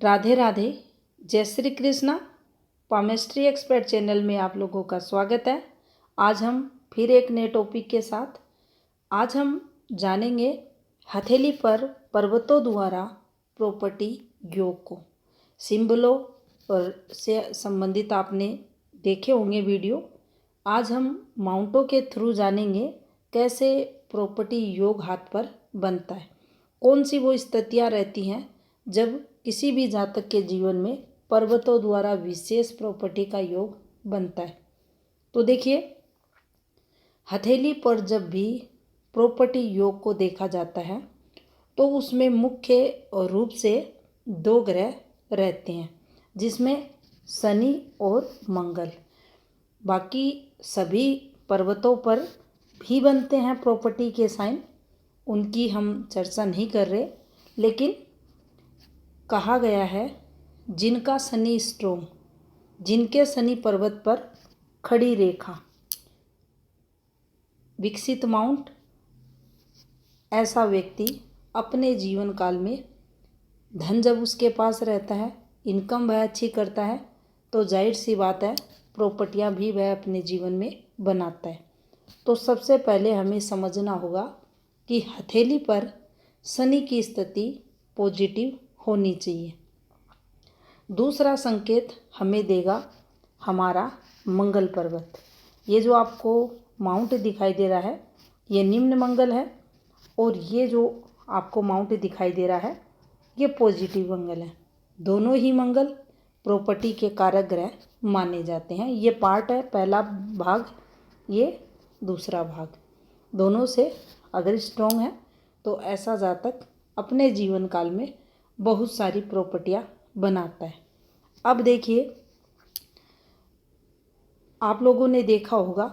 राधे राधे। जय Shri Krishna. Palmistry expert channel में आप लोगों का स्वागत है। आज हम फिर एक नए टॉपिक के साथ आज हम जानेंगे हथेली पर पर्वतों द्वारा प्रॉपर्टी योग को। सिंबलों और से संबंधित आपने देखे होंगे वीडियो। आज हम माउंटों के थ्रू जानेंगे कैसे प्रॉपर्टी योग हाथ पर बनता है, कौन सी वो स्थितियाँ रहती हैं जब किसी भी जातक के जीवन में पर्वतों द्वारा विशेष प्रॉपर्टी का योग बनता है। तो देखिए, हथेली पर जब भी प्रॉपर्टी योग को देखा जाता है तो उसमें मुख्य रूप से दो ग्रह रहते हैं, जिसमें शनि और मंगल। बाकी सभी पर्वतों पर भी बनते हैं प्रॉपर्टी के साइन, उनकी हम चर्चा नहीं कर रहे। लेकिन कहा गया है जिनका शनि स्ट्रोंग, जिनके शनि पर्वत पर खड़ी रेखा विकसित माउंट, ऐसा व्यक्ति अपने जीवन काल में धन जब उसके पास रहता है, इनकम वह अच्छी करता है, तो जाहिर सी बात है प्रॉपर्टियां भी वह अपने जीवन में बनाता है। तो सबसे पहले हमें समझना होगा कि हथेली पर शनि की स्थिति पॉजिटिव होनी चाहिए। दूसरा संकेत हमें देगा हमारा मंगल पर्वत। ये जो आपको माउंट दिखाई दे रहा है ये निम्न मंगल है, और ये जो आपको माउंट दिखाई दे रहा है ये पॉजिटिव मंगल है। दोनों ही मंगल प्रॉपर्टी के कारक ग्रह माने जाते हैं। ये पार्ट है पहला भाग, ये दूसरा भाग। दोनों से अगर स्ट्रॉन्ग है तो ऐसा जातक अपने जीवन काल में बहुत सारी प्रॉपर्टियां बनाता है। अब देखिए, आप लोगों ने देखा होगा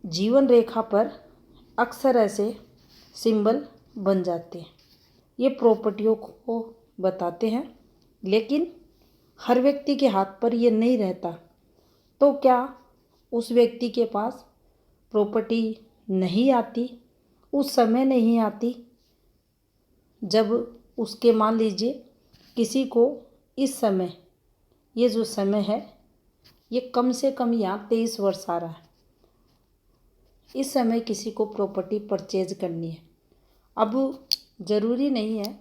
जीवन रेखा पर अक्सर ऐसे सिंबल बन जाते हैं, ये प्रॉपर्टियों को बताते हैं। लेकिन हर व्यक्ति के हाथ पर ये नहीं रहता। तो क्या उस व्यक्ति के पास प्रॉपर्टी नहीं आती, उस समय नहीं आती जब उसके, मान लीजिए किसी को इस समय, ये जो समय है ये कम से कम यहाँ 23 वर्ष आ रहा है, इस समय किसी को प्रॉपर्टी परचेज करनी है। अब ज़रूरी नहीं है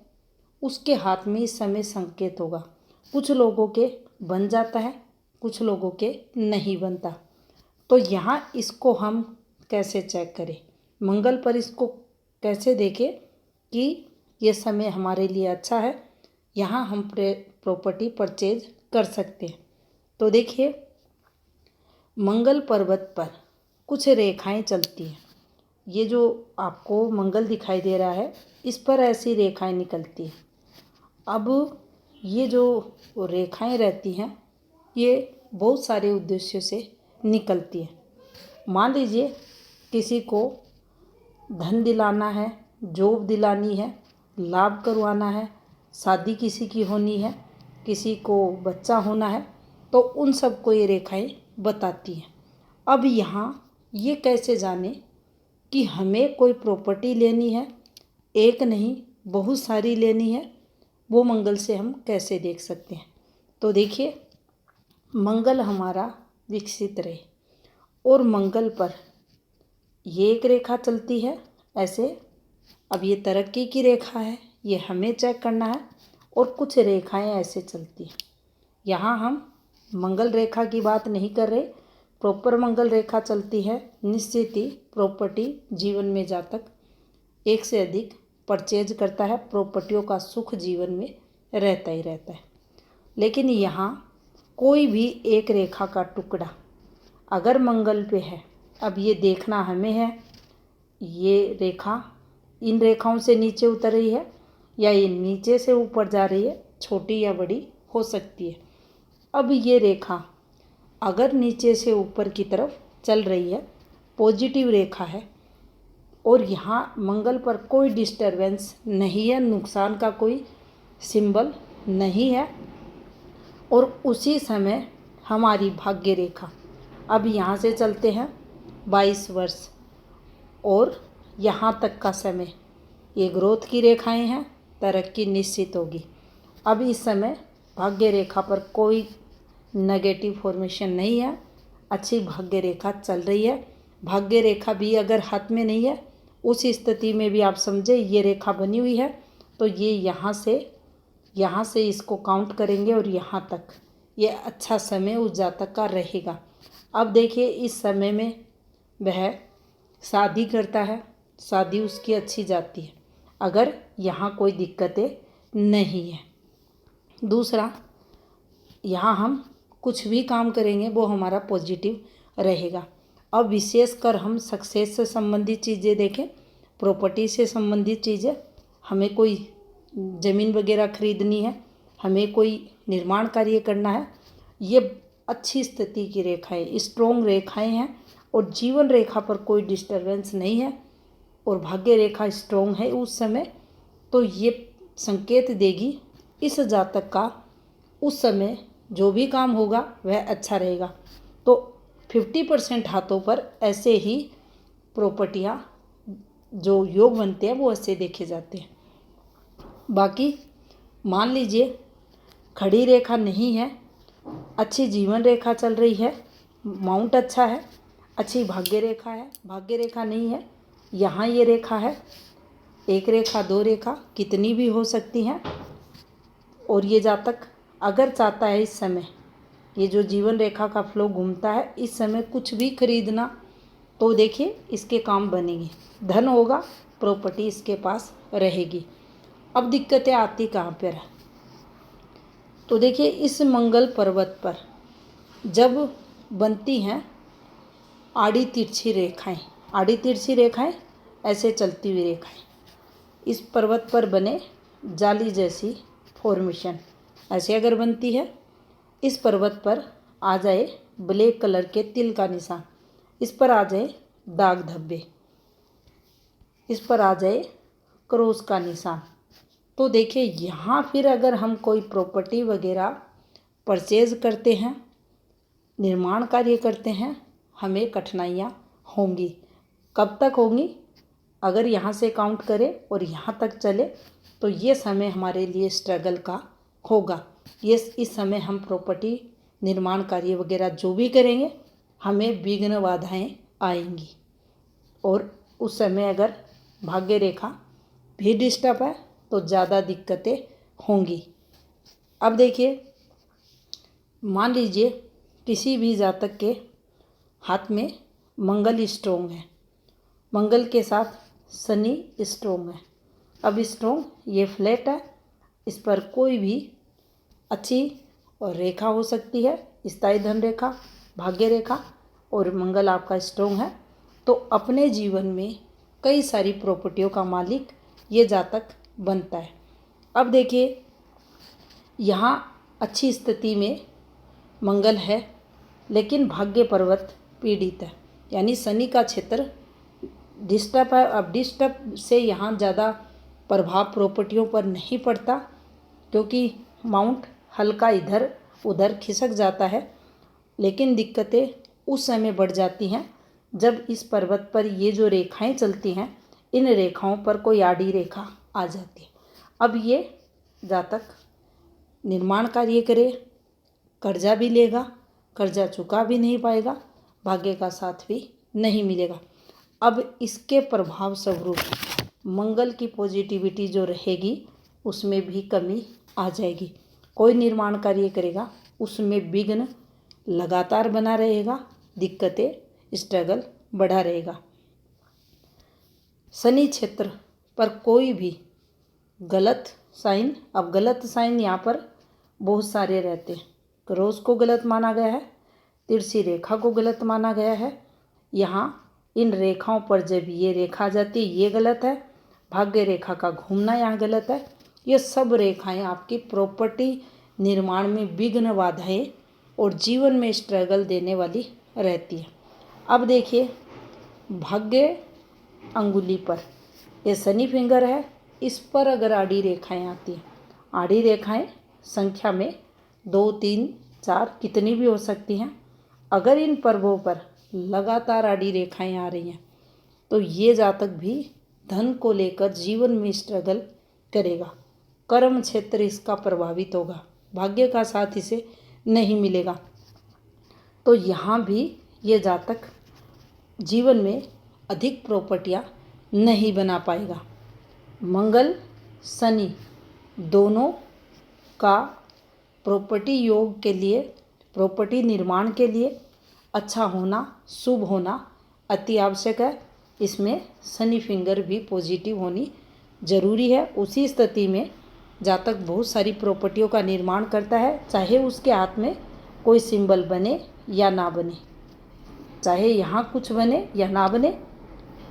उसके हाथ में इस समय संकेत होगा। कुछ लोगों के बन जाता है, कुछ लोगों के नहीं बनता। तो यहाँ इसको हम कैसे चेक करें, मंगल पर इसको कैसे देखें कि ये समय हमारे लिए अच्छा है, यहाँ हम प्रॉपर्टी परचेज कर सकते हैं। तो देखिए, मंगल पर्वत पर कुछ रेखाएं चलती हैं। ये जो आपको मंगल दिखाई दे रहा है इस पर ऐसी रेखाएं निकलती हैं। अब ये जो रेखाएं रहती हैं ये बहुत सारे उद्देश्यों से निकलती हैं। मान लीजिए किसी को धन दिलाना है, जॉब दिलानी है, लाभ करवाना है, शादी किसी की होनी है, किसी को बच्चा होना है, तो उन सब को ये रेखाएं बताती हैं। अब यहाँ ये कैसे जाने कि हमें कोई प्रॉपर्टी लेनी है, एक नहीं बहुत सारी लेनी है, वो मंगल से हम कैसे देख सकते हैं। तो देखिए, मंगल हमारा विकसित रहे और मंगल पर ये एक रेखा चलती है ऐसे। अब ये तरक्की की रेखा है, ये हमें चेक करना है। और कुछ रेखाएं ऐसे चलती हैं। यहाँ हम मंगल रेखा की बात नहीं कर रहे, प्रॉपर मंगल रेखा चलती है। निश्चित ही प्रॉपर्टी जीवन में जातक एक से अधिक परचेज करता है, प्रॉपर्टियों का सुख जीवन में रहता ही रहता है। लेकिन यहाँ कोई भी एक रेखा का टुकड़ा अगर मंगल पे है, अब ये देखना हमें है ये रेखा इन रेखाओं से नीचे उतर रही है या ये नीचे से ऊपर जा रही है, छोटी या बड़ी हो सकती है। अब ये रेखा अगर नीचे से ऊपर की तरफ चल रही है, पॉजिटिव रेखा है, और यहाँ मंगल पर कोई डिस्टरबेंस नहीं है, नुकसान का कोई सिंबल नहीं है, और उसी समय हमारी भाग्य रेखा अब यहाँ से चलते हैं 22 वर्ष और यहाँ तक का समय, ये ग्रोथ की रेखाएं हैं, तरक्की निश्चित होगी। अब इस समय भाग्य रेखा पर कोई नेगेटिव फॉर्मेशन नहीं है, अच्छी भाग्य रेखा चल रही है। भाग्य रेखा भी अगर हाथ में नहीं है, उस स्थिति में भी आप समझे ये रेखा बनी हुई है, तो ये यहाँ से इसको काउंट करेंगे और यहाँ तक ये अच्छा समय उस जातक का रहेगा। अब देखिए इस समय में वह शादी करता है, शादी उसकी अच्छी जाती है अगर यहाँ कोई दिक्कतें नहीं है। दूसरा, यहाँ हम कुछ भी काम करेंगे वो हमारा पॉजिटिव रहेगा। अब विशेषकर हम सक्सेस से संबंधित चीज़ें देखें, प्रॉपर्टी से संबंधित चीज़ें, हमें कोई ज़मीन वगैरह खरीदनी है, हमें कोई निर्माण कार्य करना है, ये अच्छी स्थिति की रेखाएं, स्ट्रॉन्ग रेखाएं हैं और जीवन रेखा पर कोई डिस्टर्बेंस नहीं है और भाग्य रेखा स्ट्रॉन्ग है उस समय, तो ये संकेत देगी इस जातक का उस समय जो भी काम होगा वह अच्छा रहेगा। तो 50% हाथों पर ऐसे ही प्रॉपर्टियाँ जो योग बनते हैं वो ऐसे देखे जाते हैं। बाकी मान लीजिए खड़ी रेखा नहीं है, अच्छी जीवन रेखा चल रही है, माउंट अच्छा है, अच्छी भाग्य रेखा है, भाग्य रेखा नहीं है, यहाँ ये रेखा है, एक रेखा दो रेखा कितनी भी हो सकती हैं, और ये जातक अगर चाहता है इस समय ये जो जीवन रेखा का फ्लो घूमता है इस समय कुछ भी खरीदना, तो देखिए इसके काम बनेंगे, धन होगा, प्रॉपर्टी इसके पास रहेगी। अब दिक्कतें आती कहाँ पर है, तो देखिए इस मंगल पर्वत पर जब बनती हैं आड़ी तिरछी रेखाएं ऐसे चलती हुई रेखाएं, इस पर्वत पर बने जाली जैसी फॉर्मेशन ऐसे अगर बनती है, इस पर्वत पर आ जाए ब्लैक कलर के तिल का निशान, इस पर आ जाए दाग धब्बे, इस पर आ जाए क्रॉस का निशान, तो देखिए यहाँ फिर अगर हम कोई प्रॉपर्टी वगैरह परचेज करते हैं, निर्माण कार्य करते हैं, हमें कठिनाइयाँ होंगी। कब तक होंगी? अगर यहाँ से काउंट करें और यहाँ तक चले तो ये समय हमारे लिए स्ट्रगल का होगा। ये इस समय हम प्रॉपर्टी निर्माण कार्य वगैरह जो भी करेंगे हमें विघ्न बाधाएँ आएंगी, और उस समय अगर भाग्य रेखा भी डिस्टर्ब है तो ज़्यादा दिक्कतें होंगी। अब देखिए मान लीजिए किसी भी जातक के हाथ में मंगल स्ट्रोंग है, मंगल के साथ शनि स्ट्रोंग है। अब स्ट्रोंग ये फ्लैट है, इस पर कोई भी अच्छी और रेखा हो सकती है, स्थायी धन रेखा, भाग्य रेखा, और मंगल आपका स्ट्रोंग है तो अपने जीवन में कई सारी प्रॉपर्टियों का मालिक ये जातक बनता है। अब देखिए यहाँ अच्छी स्थिति में मंगल है लेकिन भाग्य पर्वत पीड़ित है, यानी शनि का क्षेत्र डिस्टर्ब है। अब डिस्टर्ब से यहाँ ज़्यादा प्रभाव प्रॉपर्टियों पर नहीं पड़ता क्योंकि माउंट हल्का इधर उधर खिसक जाता है, लेकिन दिक्कतें उस समय बढ़ जाती हैं जब इस पर्वत पर ये जो रेखाएं चलती हैं इन रेखाओं पर कोई आड़ी रेखा आ जाती है। अब ये जातक निर्माण कार्य करे, कर्जा भी लेगा, कर्जा चुका भी नहीं पाएगा, भाग्य का साथ भी नहीं मिलेगा। अब इसके प्रभाव स्वरूप मंगल की पॉजिटिविटी जो रहेगी उसमें भी कमी आ जाएगी। कोई निर्माण कार्य करेगा उसमें विघ्न लगातार बना रहेगा, दिक्कतें स्ट्रगल बढ़ा रहेगा। शनि क्षेत्र पर कोई भी गलत साइन, अब गलत साइन यहाँ पर बहुत सारे रहते हैं। क्रॉस को गलत माना गया है, तिरछी रेखा को गलत माना गया है, यहाँ इन रेखाओं पर जब ये रेखा जाती है ये गलत है, भाग्य रेखा का घूमना यहाँ गलत है। ये सब रेखाएं आपकी प्रॉपर्टी निर्माण में विघ्न बाधाएं और जीवन में स्ट्रगल देने वाली रहती है। अब देखिए भाग्य अंगुली पर ये शनि फिंगर है, इस पर अगर आड़ी रेखाएं आती हैं, आड़ी रेखाएं संख्या में 2 3 4 कितनी भी हो सकती हैं, अगर इन पर्वों पर लगातार आड़ी रेखाएं आ रही हैं तो ये जातक भी धन को लेकर जीवन में स्ट्रगल करेगा, कर्म क्षेत्र इसका प्रभावित होगा, भाग्य का साथ इसे नहीं मिलेगा। तो यहाँ भी ये जातक जीवन में अधिक प्रॉपर्टियाँ नहीं बना पाएगा। मंगल शनि दोनों का प्रॉपर्टी योग के लिए, प्रॉपर्टी निर्माण के लिए अच्छा होना, शुभ होना अति आवश्यक है। इसमें शनि फिंगर भी पॉजिटिव होनी जरूरी है। उसी स्थिति में जातक बहुत सारी प्रॉपर्टियों का निर्माण करता है, चाहे उसके हाथ में कोई सिंबल बने या ना बने, चाहे यहाँ कुछ बने या ना बने,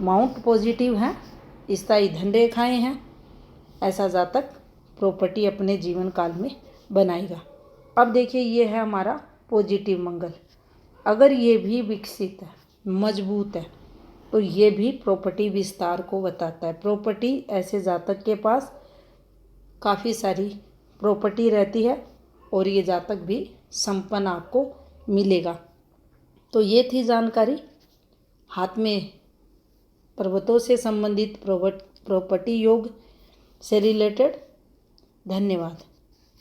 माउंट पॉजिटिव हैं, स्थायी धन रेखाएँ हैं, ऐसा जातक प्रॉपर्टी अपने जीवन काल में बनाएगा। अब देखिए, ये है हमारा पॉजिटिव मंगल। अगर ये भी विकसित है, मजबूत है, तो ये भी प्रॉपर्टी विस्तार को बताता है। प्रॉपर्टी, ऐसे जातक के पास काफ़ी सारी प्रॉपर्टी रहती है और ये जातक भी संपन्न आपको मिलेगा। तो ये थी जानकारी हाथ में पर्वतों से संबंधित प्रॉपर्टी योग से रिलेटेड। धन्यवाद।